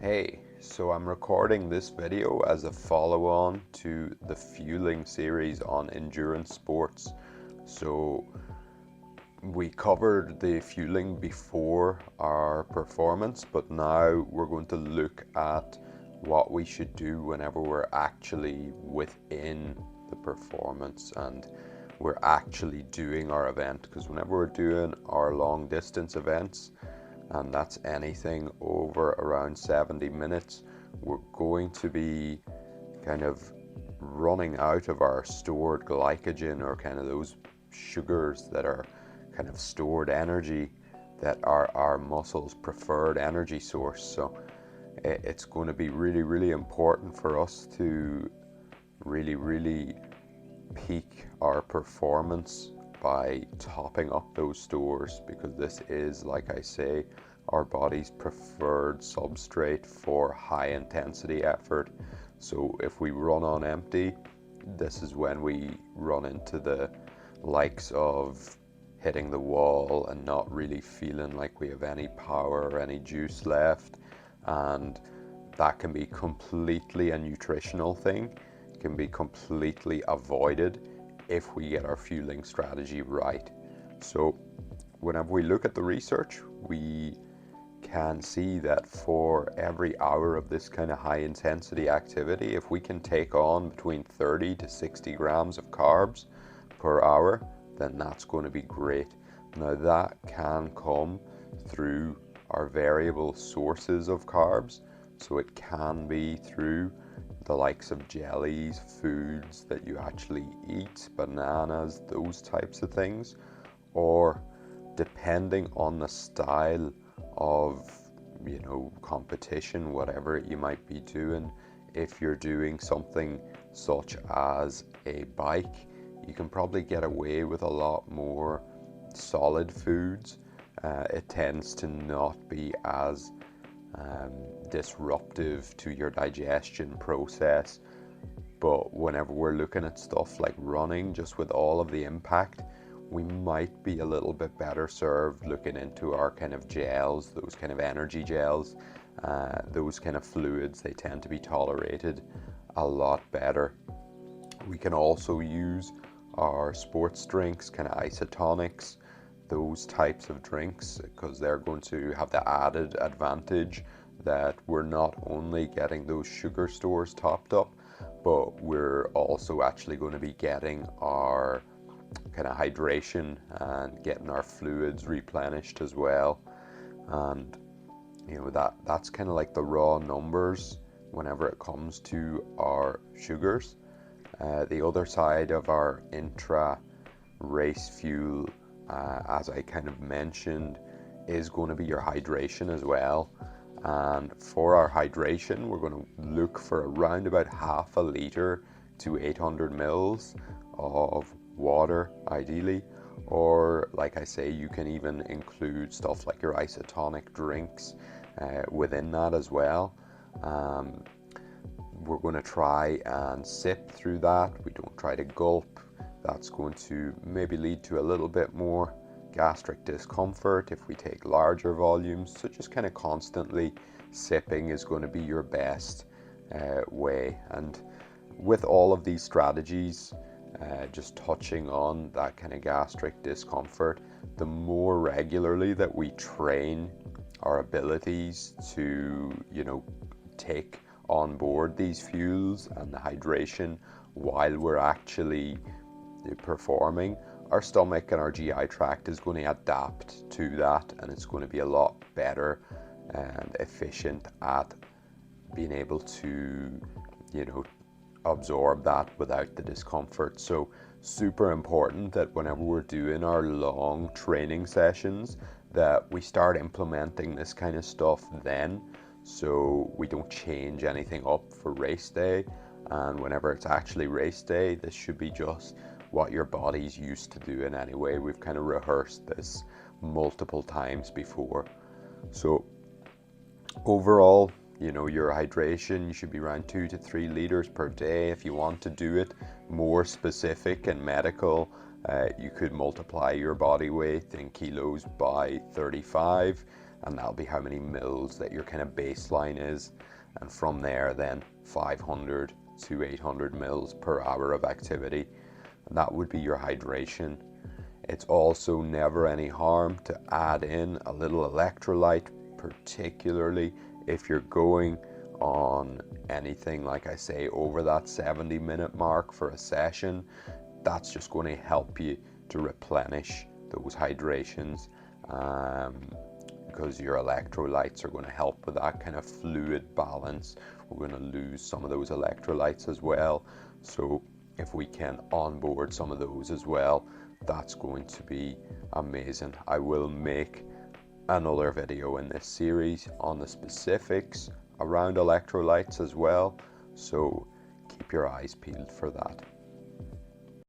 Hey, so I'm recording this video as a follow-on to the fueling series on endurance sports. So we covered the fueling before our performance, but now we're going to look at what we should do whenever we're actually within the performance and we're actually doing our event. Because whenever we're doing our long distance events, and that's anything over around 70 minutes, we're going to be kind of running out of our stored glycogen, or kind of those sugars that are kind of stored energy that are our muscles' preferred energy source. So it's going to be really, really important for us to really peak our performance by topping up those stores, because this is, like I say, our body's preferred substrate for high intensity effort. So if we run on empty, this is when we run into the likes of hitting the wall and not really feeling like we have any power or any juice left. And that can be completely a nutritional thing, can be completely avoided if we get our fueling strategy right. So whenever we look at the research, we can see that for every hour of this kind of high intensity activity, if we can take on between 30 to 60 grams of carbs per hour, then that's going to be great. Now that can come through our variable sources of carbs. So it can be through the likes of jellies, foods that you actually eat, bananas, those types of things, or depending on the style of, competition, whatever you might be doing. If you're doing something such as a bike, you can probably get away with a lot more solid foods. It tends to not be as disruptive to your digestion process. But whenever we're looking at stuff like running, just with all of the impact, we might be a little bit better served looking into our kind of gels, those kind of energy gels, those kind of fluids. They tend to be tolerated a lot better. We can also use our sports drinks, kind of isotonics, those types of drinks, because they're going to have the added advantage that we're not only getting those sugar stores topped up, but we're also actually going to be getting our kind of hydration and getting our fluids replenished as well. And that's kind of like the raw numbers whenever it comes to our sugars. The other side of our intra race fuel, as I kind of mentioned, is going to be your hydration as well. And for our hydration, we're going to look for around about half a litre to 800 mils of water, ideally. Or, like I say, you can even include stuff like your isotonic drinks within that as well. We're going to try and sip through that. We don't try to gulp. That's going to maybe lead to a little bit more gastric discomfort if we take larger volumes. So just kind of constantly sipping is going to be your best way. And with all of these strategies, just touching on that kind of gastric discomfort, the more regularly that we train our abilities to, take on board these fuels and the hydration while we're actually performing, our stomach and our GI tract is going to adapt to that, and it's going to be a lot better and efficient at being able to, absorb that without the discomfort. So super important that whenever we're doing our long training sessions, that we start implementing this kind of stuff then, so we don't change anything up for race day. And whenever it's actually race day, this should be just what your body's used to doing anyway. We've kind of rehearsed this multiple times before. So overall, your hydration, you should be around 2 to 3 liters per day. If you want to do it more specific and medical, you could multiply your body weight in kilos by 35. and that'll be how many mils that your kind of baseline is, and from there then 500 to 800 mils per hour of activity, and that would be your hydration. It's also never any harm to add in a little electrolyte, particularly if you're going on anything, like I say, over that 70-minute mark for a session. That's just going to help you to replenish those hydrations, because your electrolytes are going to help with that kind of fluid balance. We're going to lose some of those electrolytes as well, so if we can onboard some of those as well, that's going to be amazing. I will make another video in this series on the specifics around electrolytes as well, so keep your eyes peeled for that.